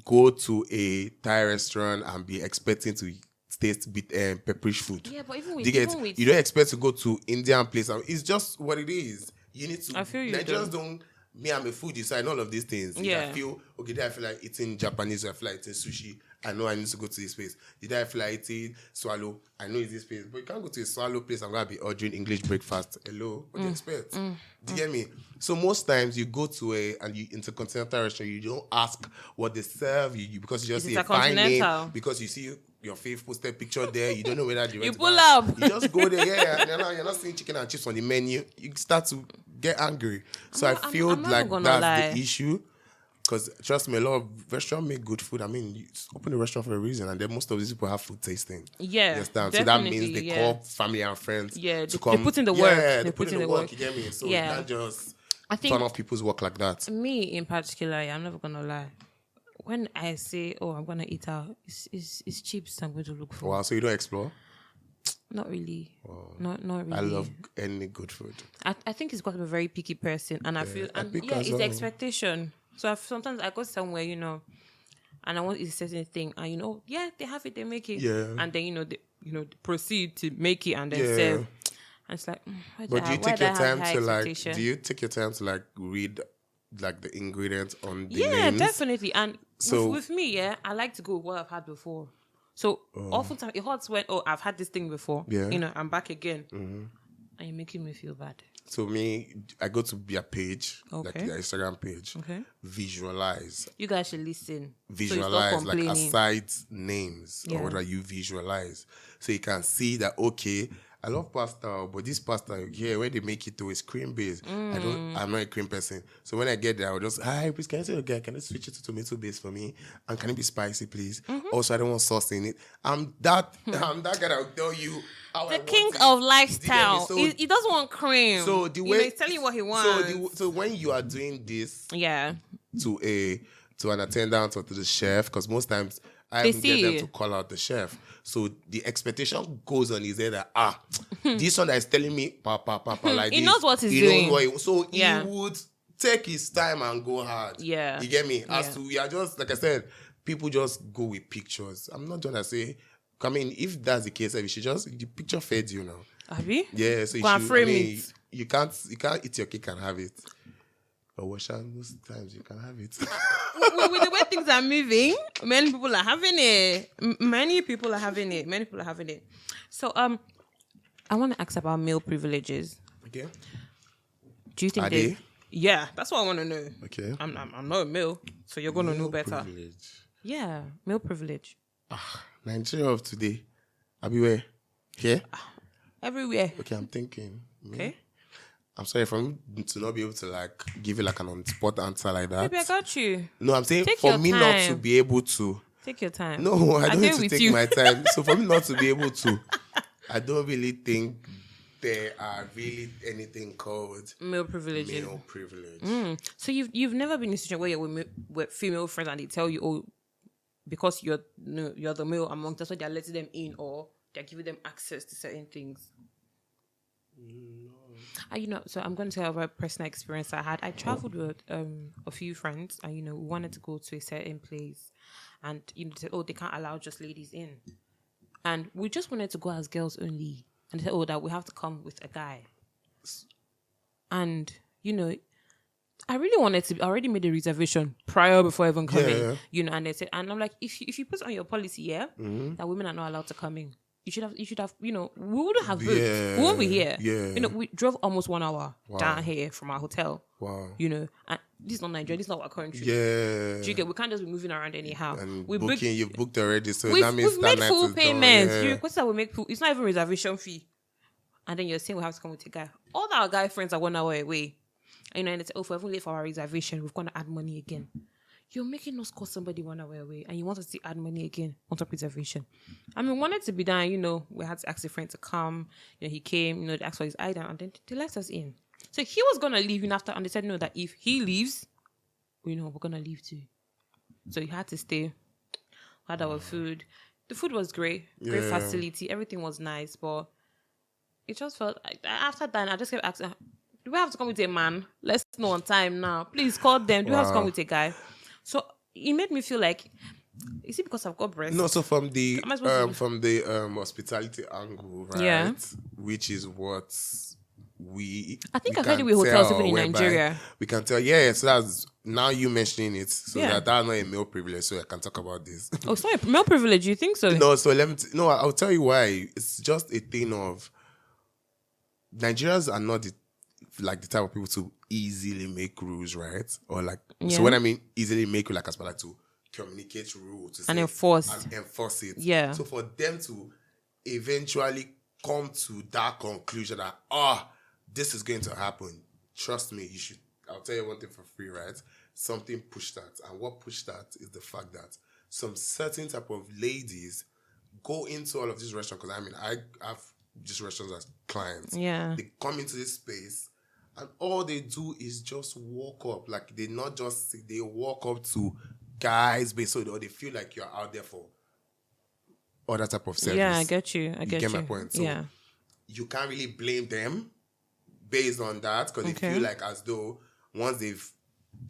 go to a Thai restaurant and be expecting to taste pepperish food. Yeah, but even with you don't expect to go to Indian place. It's just what it is. You need to. I feel you. Nigerians don't. Me, I'm a foodie, so I know all of these things. Yeah. I feel like eating Japanese, or I feel like eating sushi. I know I need to go to this place. I feel like eating swallow? I know it's this place. But you can't go to a swallow place. I'm going to be ordering English breakfast. Hello? What do you expect? Do you get me? So most times you go to a intercontinental restaurant, you don't ask what they serve you because you just see a fine name. Because you see your faith posted picture there. You don't know whether you pull up. You just go there. And you're not seeing chicken and chips on the menu. You start to get angry. So I feel like that's the issue. Because trust me, a lot of restaurants make good food. I mean, you open a restaurant for a reason, and then most of these people have food tasting. Yeah, understand? So that means they call family and friends. Yeah, to come. They put in the work. Yeah, they put in the work. You get me? So yeah. you can't just turn off people's work like that. Me in particular, I'm never gonna lie. When I say, "Oh, I'm gonna eat out," it's chips I'm going to look for. Wow, so you don't explore? Not really. Wow. Not really. I love any good food. I think it's got to be a very picky person, and I feel it's the expectation. So sometimes I go somewhere, and I want to eat a certain thing, and they have it, they make it, and then they proceed to make it and then serve. And it's like, but do you take your time to do you take your time to read the ingredients on the names? Yeah, definitely. And so with me, I like to go with what I've had before. So oftentimes it hurts when I've had this thing before. Yeah. I'm back again, and you're making me feel bad. So me, I go to their page, like their Instagram page. Okay. Visualize. You guys should listen. Visualize, like aside names, or whether you visualize, so you can see that I love pasta, but this pasta here, when they make it to is cream based. I'm not a cream person. So when I get there, I'll just, hi, please, can I say, okay, can you switch it to tomato based for me? And can it be spicy, please? Also, I don't want sauce in it. I'm that guy that will tell you how the king of lifestyle. So, he doesn't want cream. So the way he's telling you what he wants. So when you are doing this, to an attendant or to the chef, because most times I even get them to call out the chef. So the expectation goes on his head that this one that is telling me like he knows what he's doing. He would take his time and go hard. Yeah. You get me? We are just, like I said, people just go with pictures. I'm not gonna say, if that's the case, you should the picture fades you now. Have you? Yeah, so you frame it. You can't eat your cake and have it. But most times you can have it. With the way things are moving, many people are having it. Many people are having it. So I want to ask about male privileges. Okay. Do you think they? Yeah, that's what I want to know. Okay. I'm not a male, so you're gonna know better. Privilege. Yeah, male privilege. Nigeria of today. Everywhere. Here? Everywhere. Okay, I'm thinking. Okay. I'm sorry for me to not be able to give you an on-spot answer like that. Maybe I got you. No, I'm saying for me not to be able to. Take your time. No, I don't need to take my time. So for me not to be able to, I don't really think there are really anything called male privilege. Male privilege. So you've never been in a situation where you're with female friends and they tell you, oh, because you're the male among, that's why they're letting them in, or they're giving them access to certain things. No. So I'm going to tell about a personal experience I had. I traveled with a few friends, and we wanted to go to a certain place, and they said, oh, they can't allow just ladies in, and we just wanted to go as girls only, and they said, oh, that we have to come with a guy, and I really wanted to. I already made a reservation prior before even coming, and they said, and I'm like, if you put on your policy, that women are not allowed to come in. You should have, we wouldn't have booked. We won't be here. Yeah. We drove almost 1 hour down here from our hotel. Wow. And this is not Nigeria, this is not our country. Yeah. Do you get, we can't just be moving around anyhow. And you've booked already, so we've that means made full payments. Yeah. You request that we make full, it's not even reservation fee. And then you're saying we have to come with a guy. All our guy friends are 1 hour away. And they say, oh, if we're even late for our reservation, we're going to add money again. You're making us call somebody 1 hour away, and you want us to add money again on top of reservation. I mean, we wanted to be done, we had to ask a friend to come. He came, they asked for his item, and then they let us in. So he was going to leave in after, and they said, no, that if he leaves, we're going to leave too. So he had to stay. We had our food. The food was great facility. Everything was nice, but it just felt like, after that, I just kept asking, do we have to come with a man? Let's know on time now. Please call them. Do we have to come with a guy? So it made me feel like, is it because I've got breasts? No, so from the hospitality angle, right? Yeah. Which is what I think I've heard it with hotels even in Nigeria. We can tell, so that's now you mentioning it, so that's not a male privilege, so I can talk about this. Oh, sorry, male privilege, you think so? No, so I'll tell you why. It's just a thing of Nigerians are not the type of people to easily make rules, right? Or so when I mean easily make, as well, to communicate rules and enforce it. Yeah. So for them to eventually come to that conclusion that this is going to happen, trust me, I'll tell you one thing for free, right? Something pushed that. And what pushed that is the fact that some certain type of ladies go into all of these restaurants, because I have these restaurants as clients. Yeah. They come into this space and all they do is just walk up. Like, they not just sit, they walk up to guys, so they feel like you're out there for other type of service. Yeah, I get you. You get my point. So you can't really blame them based on that, because they feel like as though once they've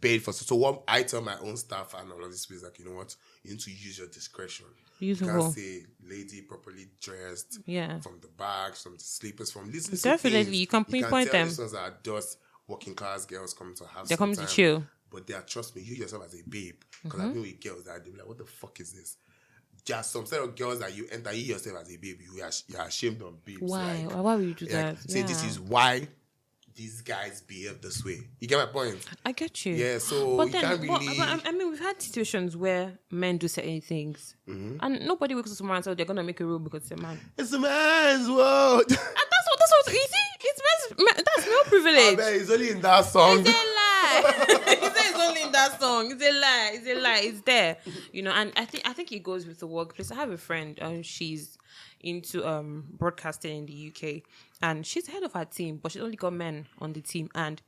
paid for. So what I tell my own staff and all of this place, you know what, you need to use your discretion. You can't say lady properly dressed, from the bags, from the sleepers, from little definitely things. You can pinpoint them. These ones are just working class girls coming to have. They're coming time, to chill, but they are, trust me, you yourself as a babe, because I've been with girls that they be like, what the fuck is this? Just some set of girls that you enter, you yourself as a babe, you're ashamed of babes. Why? Why would you do that? Say this is why these guys behave this way. You get my point? I get you. Yeah, so but you then, can't really... I mean, we've had situations where men do certain things, and nobody wakes up tomorrow and says they're gonna make a rule because it's a man. It's a man's world. And that's what easy. That's male privilege. It's only in that song. It's a lie. It's only in that song. It's a lie. It's there. And I think it goes with the workplace. I have a friend, she's into broadcasting in the UK, and she's head of her team, but she's only got men on the team, and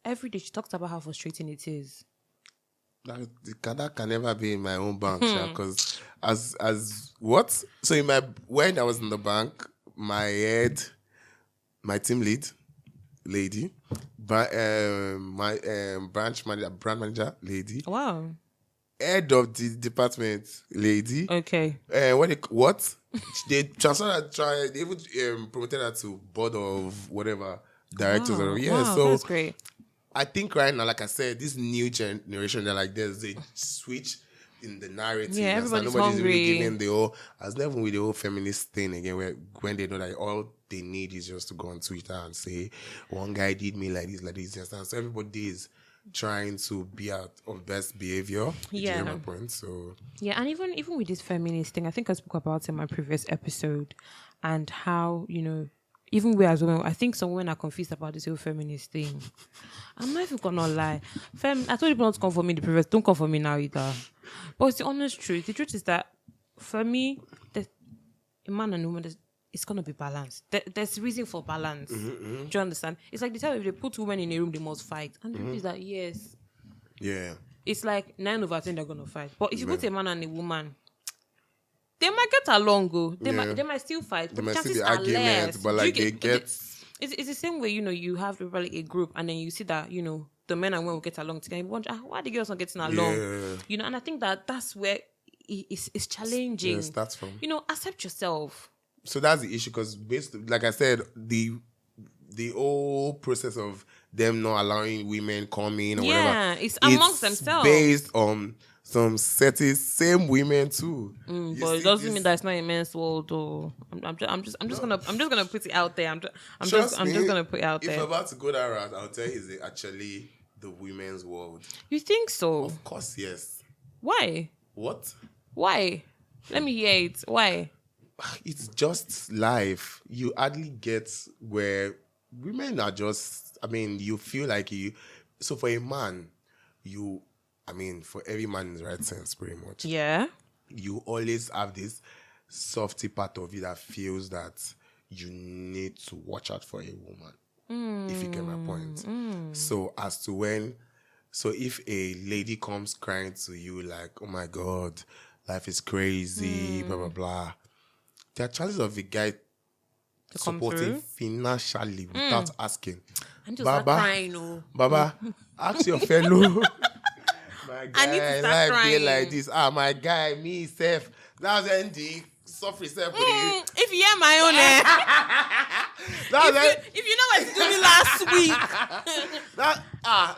every day she talks about how frustrating it is. That can never be in my own bank, because as what? So when I was in the bank, my team lead lady, my brand manager lady. Wow. Head of the department lady. Okay. What? They transferred her, they even promoted her to board of whatever directors. Wow, so that's great. I think right now, like I said, this new generation, they're like, there's a switch in the narrative. Yeah, everybody's nobody's hungry. really giving the whole, as never with the whole feminist thing again, when they know that all they need is just to go on Twitter and say, one guy did me like this, and so everybody is trying to be out of best behavior. Yeah. You get my point? So yeah, and even with this feminist thing, I think I spoke about it in my previous episode, and how, even we as women, I think some women are confused about this whole feminist thing. I'm not even gonna lie. I told people not to come for me in the previous, don't come for me now either. But it's the honest truth. The truth is that for me, a man and a woman, it's gonna be balanced. There's reason for balance. Do you understand? It's like they tell you if they put women in a room, they must fight. And the truth is that yes. Yeah. It's like 9 over 10 they're gonna fight. But if you put a man and a woman, they might get along, they might still fight. There But might still chances be are arguments, less. but like they get. It's the same way, you have like a group and then you see that, the men and women will get along together. You wonder, why are the girls not getting along? Yeah. And I think that's where it's challenging. Yeah, it starts from. Accept yourself. So that's the issue because, like I said, the whole process of them not allowing women come in or whatever. It's amongst themselves. Based on some same women too. But it doesn't mean that it's not a men's world. Though I'm just gonna put it out there. I'm just gonna put it out there. If I'm about to go that route, I'll tell you, it's actually the women's world. You think so? Of course, yes. Why? What? Why? Let me hear it. Why? It's just life. You hardly get where women are just. You feel like you. So for a man, for every man in the right sense, pretty much. Yeah. You always have this softy part of you that feels that you need to watch out for a woman. If you get my point. So as to if a lady comes crying to you like, oh my God, life is crazy, blah, blah, blah. There are chances of a guy supporting financially without asking. I'm just not crying, Baba, ask your fellow. My I need to guy, start life crying. be like this. My guy, me, self. That's ND. Suffer self. If you hear my own, if you know what to do me last week.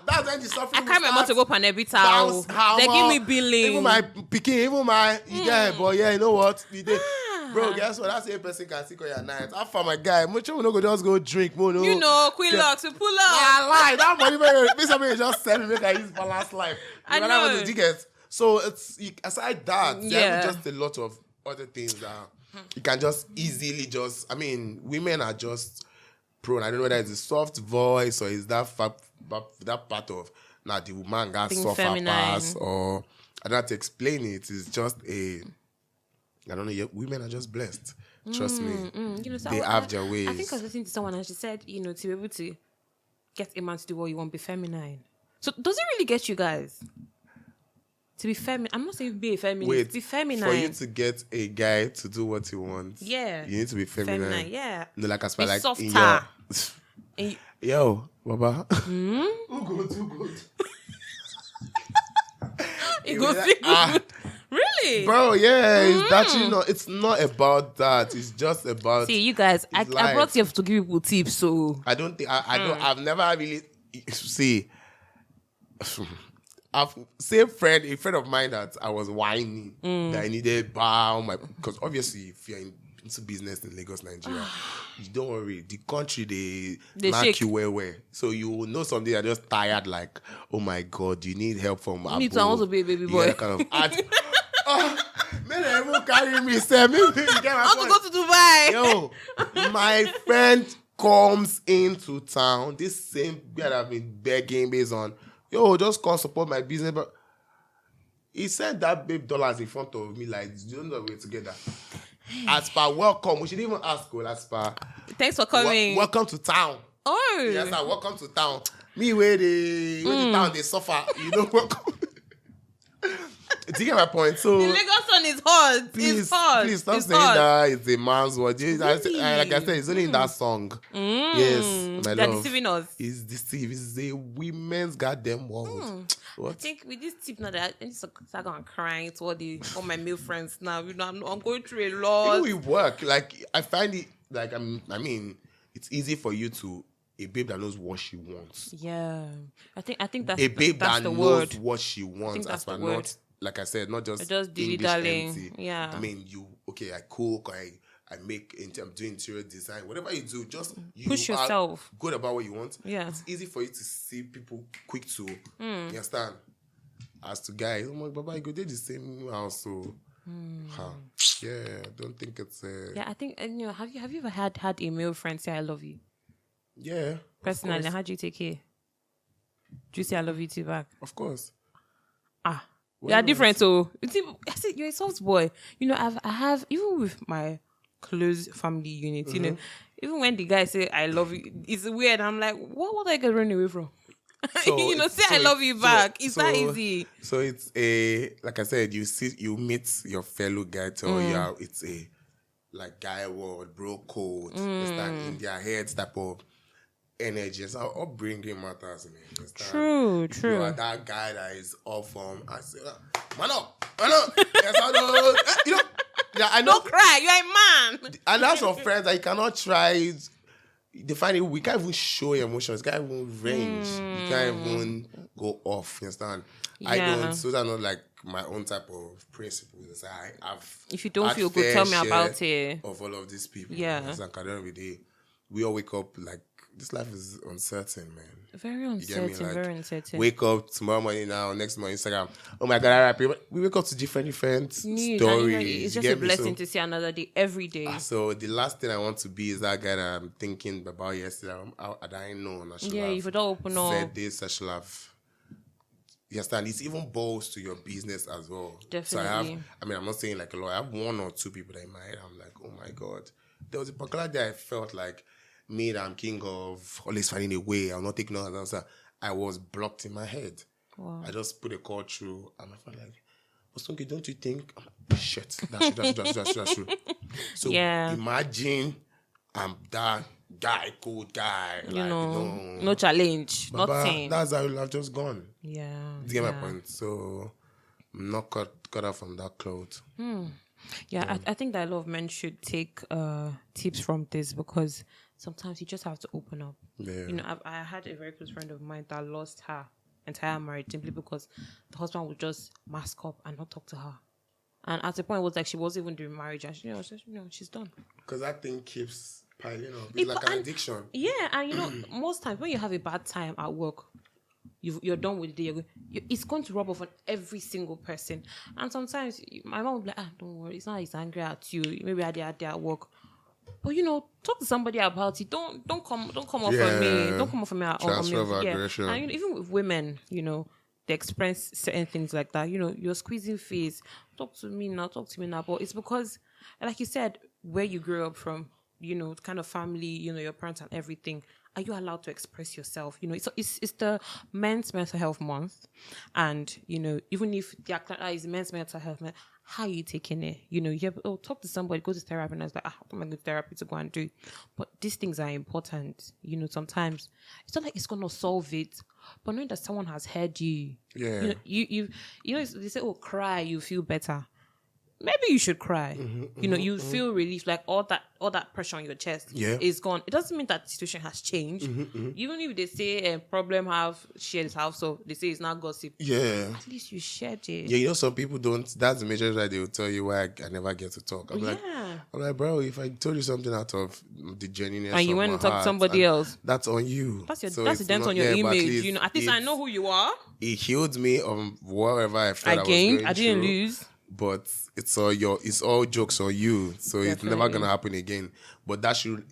That's ND suffering. I can't remember to go pan every time. They give me billing. Even my picking, but yeah, you know what? You did. Bro, guess what? That same person can see on your night. After my guy, much we no go just go drink, Queen Lock to pull up. I lie. That money, somebody just sell me, make I use balance life. I know. Want to tickets. So it's aside that, there are just a lot of other things that you can just easily women are just prone. I don't know whether it's a soft voice or is that that part of the woman got soft pass or I don't have to explain it. It's just I don't know. Women are just blessed. Trust me. So they have their ways. I think I was listening to someone and she said, to be able to get a man to do what you want, be feminine. So does it really get you guys to be feminine? I'm not saying be a feminine. Wait, be feminine. For you to get a guy to do what he wants, you need to be feminine. Yeah. No, like as be like softer. Yo, Baba. Who good. It goes good. Really? Bro, yeah, it's that it's not about that. It's just about. See, you guys, I brought you to give people tips, so I don't think I've never really see. I've same a friend of mine that I was whining that I needed because obviously if you're into business in Lagos, Nigeria, you don't worry. The country they knock shake you where. So you will know something are just tired, like, oh my God, you need help from me too, I want to be a baby boy. Yeah, kind of men even carry me, say me. I want to go to Dubai. Yo, my friend comes into town. This same guy that I've been begging based on, just come support my business. But he sent that babe dollars in front of me like, you don't know we're together. As per welcome, we should even ask as per. Thanks for coming. Welcome to town. Oh. Yes, sir, welcome to town. Me where the town they suffer, welcome. Do you get my point? So the Lagos one is hard. Please stop it's saying hard. that it's a man's word. Really? Like I said, it's only in that song. Yes, my They're love. deceiving us. It's deceived. It's a women's goddamn world. What? I think with this tip now that I need to start going crying to all my male friends now. I'm going through a lot. Even with work, like I find it like it's easy for you to a babe that knows what she wants. Yeah, I think that's a babe that's that the knows word. what she wants. That's as the per word. not, like I said, not just dilly English darling. empty. Yeah. I cook, I make, I'm doing interior design, whatever you do, just push you yourself. Are good about what you want. Yeah. It's easy for you to see people quick to, you understand? As to guys, oh my Baba, you go did the same house, so. Yeah, I don't think it's. Yeah, I think have you ever had a male friend say I love you? Yeah. Personally, how do you take it? Do you say I love you too back? Of course. You're different, so I see you're a soft boy. I have even with my close family unit. You know, even when the guy say I love you, it's weird. I'm like, what are you gonna run away from? You know, say I love you back. It's that easy. So it's a, like I said, you meet your fellow guy, tell it's a like guy word, bro code. Understand? In their heads type of energy. So upbringing matters, man. Understand? True. You are that guy that is off from. I say, man up. Yes, I know. You know. Yeah, I know. Don't cry. You're a man. And that's your friends that you cannot try. They find it, we can't even show emotions. We can't even range. We can't even go off. You understand? Yeah. I don't. So that's not like my own type of principles. If you don't feel good, tell me about it. Of all of these people. Yeah. Like, at the end of the day, we all wake up like this life is uncertain, man. Very uncertain. Like, very uncertain. Wake up tomorrow morning now, next morning Instagram. Oh my God, we wake up to different stories. It's just a blessing to see another day every day. So the last thing I want to be is that guy that I'm thinking about yesterday. I didn't know. If you don't open up. Said this, I should have. You understand? It's even balls to your business as well. Definitely. So I'm not saying like a lot. I have one or two people that in my head, I'm like, oh my God. There was a particular day I felt like me that I'm king of always finding a way. I'll not take no answer. I was blocked in my head. Wow. I just put a call through and I felt like, but Sunky, don't you think? I'm like, shit, that's true. So imagine I'm that guy, cool guy. No challenge, nothing. That's how I've just gone. Yeah. You get my point? So I'm not cut out from that cloth. Yeah, I think that a lot of men should take tips from this because sometimes you just have to open up. Yeah. You know, I had a very close friend of mine that lost her entire marriage simply because the husband would just mask up and not talk to her. And at the point, it was like she wasn't even doing marriage. And she's done. Because that thing keeps piling up. It's like an addiction. Yeah, and most times when you have a bad time at work, you're done with the day. It's going to rub off on every single person. And sometimes my mom will be like, don't worry, it's not he's angry at you. Maybe I did at work. But talk to somebody about it. Don't come off on me. Don't come off on me at all. Transfer of aggression. Yeah. And even with women, they express certain things like that. You're squeezing face. Talk to me now. But it's because, like you said, where you grew up from, kind of family, your parents and everything. Are you allowed to express yourself? It's the Men's Mental Health Month, and even if the actor is Men's Mental Health Month, how are you taking it? You have talk to somebody, go to therapy, and I was like, what am I going to therapy to go and do? But these things are important. Sometimes it's not like it's going to solve it, but knowing that someone has heard you, they say, cry, you feel better. Maybe you should cry. You feel relief, like all that pressure on your chest is gone. It doesn't mean that the situation has changed. Even if they say a problem have shared his house, so they say it's not gossip. Yeah. At least you shared it. Yeah, some people don't. That's the major reason they will tell you why I never get to talk. I'm like, bro, if I told you something out of the genuineness and you went and talk to somebody else, that's on you. That's the dent on your image. At least I know who you are. It healed me on whatever I felt. I didn't lose. But it's all jokes on you, so Definitely. It's never gonna happen again. But that should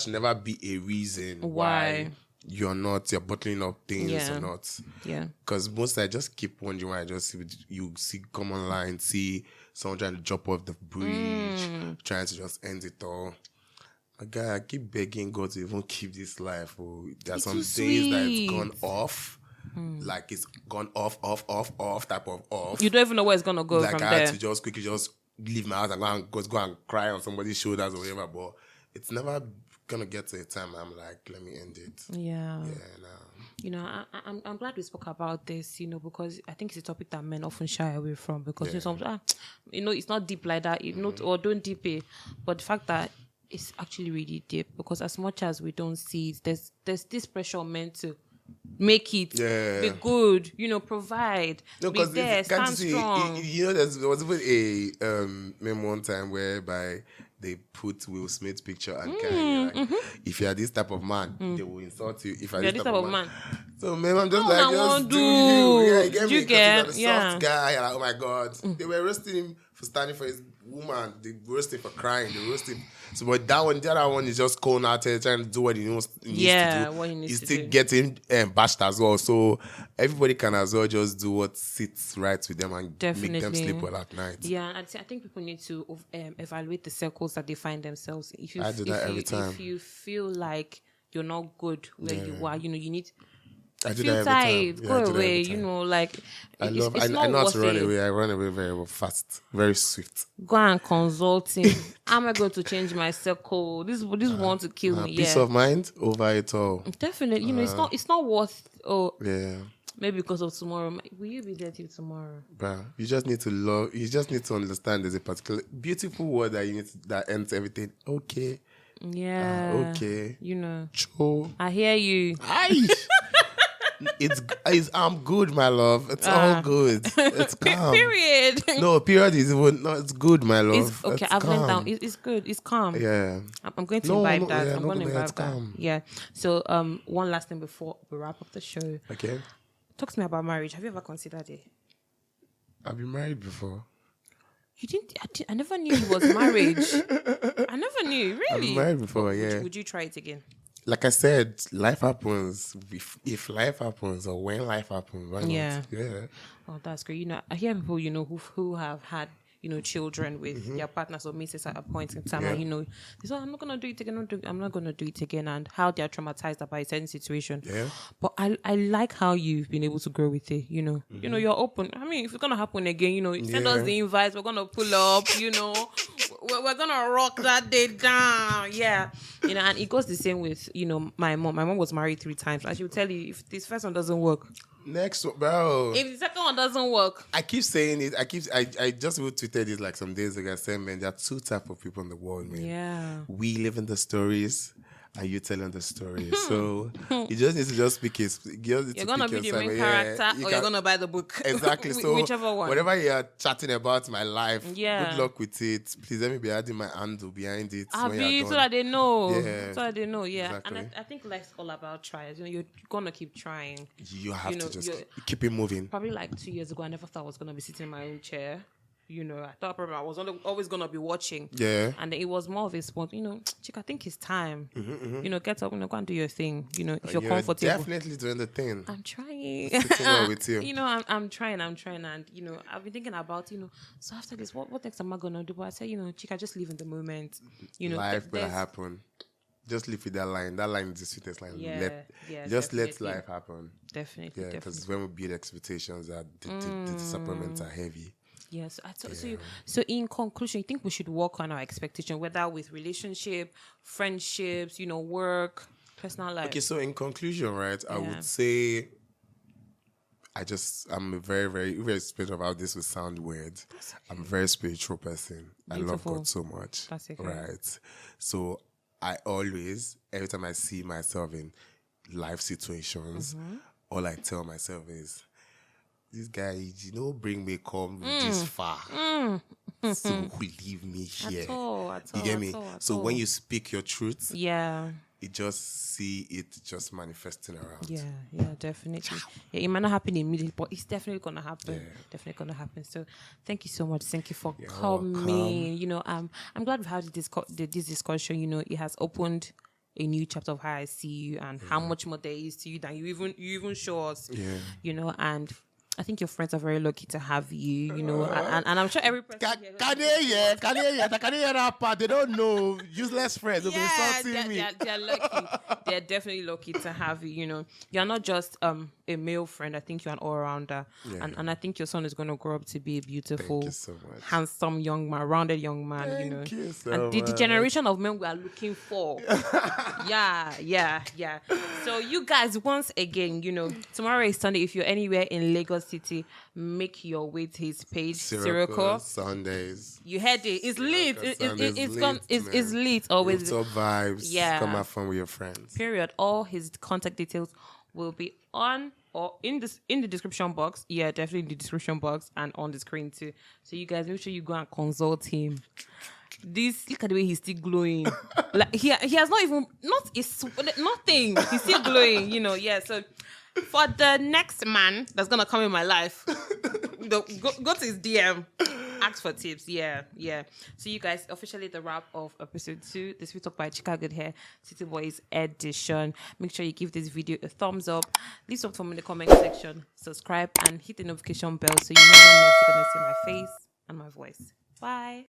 never be a reason why you're bottling up things or not. Yeah. Because most I just keep wondering why you come online, see someone trying to jump off the bridge, trying to just end it all. My guy, I keep begging God to even keep this life. There are some days that it's gone off. Like it's gone off type of off. You don't even know where it's gonna go like from I there. had to just quickly leave my house and go and cry on somebody's shoulders or whatever. But it's never gonna get to a time I'm like, let me end it. Yeah. I'm glad we spoke about this, because I think it's a topic that men often shy away from because sometimes it's not deep like that. Or don't deep it. But the fact that it's actually really deep because as much as we don't see it, there's this pressure on men to make it, be good, provide, be there, stand strong. There was even a meme one time whereby they put Will Smith's picture and if you are this type of man, they will insult you. If you are this type of man, So man, I'm just Oh, like, I just want do do. you. Yeah, you get You me? get- Because he's a yeah. soft guy. Like, oh my God. They were roasting him for standing for his woman. They roasted him for crying. They roasted him. So, but that one, the other one is just cold out there trying to do what he needs to do. What he needs He's to still do. getting bashed as well. So everybody can as well just do what sits right with them and make them sleep well at night. Yeah, I think people need to evaluate the circles that they find themselves. I do that every time. If you feel like you're not good where you are, you need I do that every filter time. it, Yeah, go I do that away. every time. Like I it's know not how worth to run it. away. I run away very fast, very swift. Go and consult him. Am I going to change my circle? This want to kill me. Peace Yeah, of mind over it all. definitely. It's not worth. Oh, Yeah. maybe because of tomorrow. Will you be there till tomorrow? Bruh, you just need to love. You just need to understand there's a particular beautiful word that you need that ends everything. Okay. Yeah. Okay. Cho. I hear you. Aye. I'm good, my love. It's all good. It's calm. Period. No, period is even no. It's good, my love. It's okay. It's I've learned calm. down. It's good. It's calm. Yeah. I'm going to No, imbibe no, that. yeah, I'm no, going to but imbibe it's that. calm. Yeah. So one last thing before we wrap up the show. Okay. Talk to me about marriage. Have you ever considered it? I've been married before. You didn't. I never knew it was marriage. I never knew. Really. I've been married before. Yeah. Would you try it again? Like I said, life happens. If life happens or when life happens, why not? Yeah. Yeah. Oh, that's great. I hear people, who have had, children with their partners or misses at a point in time, and they say, I'm not gonna do it again. I'm not gonna do it again, and how they're traumatized about a certain situation. Yeah. But I like how you've been able to grow with it. You're open. I mean, if it's gonna happen again, send us the invites. We're gonna pull up. We're gonna rock that day down. Yeah. And it goes the same with my mom. My mom was married 3 times, and she will tell you if this first one doesn't work. Next one, bro. If the second one doesn't work, I keep saying it. I just tweeted it like some days ago. I said, man, there are 2 types of people in the world, man. yeah. We live in the stories, and you telling the stories. So you just need to just speak it. You're gonna be the main character, or you're gonna buy the book. Exactly. So whichever one. whatever you're chatting about my life, Yeah. good luck with it. Please let me be adding my handle behind it. when Abi, you're so done. that they know. Yeah. So that they know, yeah. Exactly. And I think life's all about tries. You're gonna keep trying. You have to just you're- keep it moving. Probably like 2 years ago, I never thought I was gonna be sitting in my own chair. I thought probably I was always gonna be watching. Yeah. And it was more of a spot, Chick, I think it's time. Get up, go and do your thing. If you're comfortable. Definitely doing the thing. I'm trying. Sitting well with you. I'm trying, and I've been thinking about, so after this, what next am I gonna do? But I said, Chica, just live in the moment. Life will happen. Just live with that line. That line is the sweetest line. Yeah, just let definitely. life happen. Definitely, Yeah, because definitely. when we build expectations, that the disappointments are heavy. Yes. So in conclusion, you think we should work on our expectation, whether with relationship, friendships, work, personal life? Okay, so in conclusion, right, I Yeah. would say I'm a very, very, very spiritual about this will sound weird. I'm a very spiritual person. I love Beautiful. God so much. That's okay. Right. So I always, every time I see myself in life situations, all I tell myself is, this guy, bring me come this far. So leave me here. At all, you get me? at all, at So all. when you speak your truth, Yeah. it just manifesting around. Yeah, definitely. Yeah, it might not happen immediately, but it's definitely gonna happen. Yeah. Definitely gonna happen. So, thank you so much. Thank you for You're coming. I'm glad we've had this discussion. It has opened a new chapter of how I see you and how much more there is to you than you even show us. Yeah. And I think your friends are very lucky to have you. And I'm sure every person. Can you hear that part? They don't know. Useless friends. They'll be insulting me. They're lucky. They're definitely lucky to have you. You're not just a male friend. I think you're an all-rounder. Yeah. And I think your son is going to grow up to be a beautiful, Thank you so much. handsome young man, rounded young man. Thank you so and the much. generation of men we are looking for. Yeah. So you guys, once again, tomorrow is Sunday. If you're anywhere in Lagos City, make your way to his page, Sirocco. Sundays. You heard it. It's lit. Sundays It's lit always. Rooftop vibes. Yeah. Come have fun with your friends. Period. All his contact details will be on or in the description box. Yeah, definitely in the description box and on the screen too. So you guys make sure you go and consult him. Look at the way he's still glowing. Like he has not nothing. He's still glowing. Yeah. So For the next man that's gonna come in my life, go to his DM, ask for tips. Yeah. So you guys, officially the wrap of episode 2, the Sweet Talk by Chicago Hair City Boys edition. Make sure you give this video a thumbs up, leave some comment in the comment section, subscribe, and hit the notification bell so you know when next you're gonna see my face and my voice. Bye.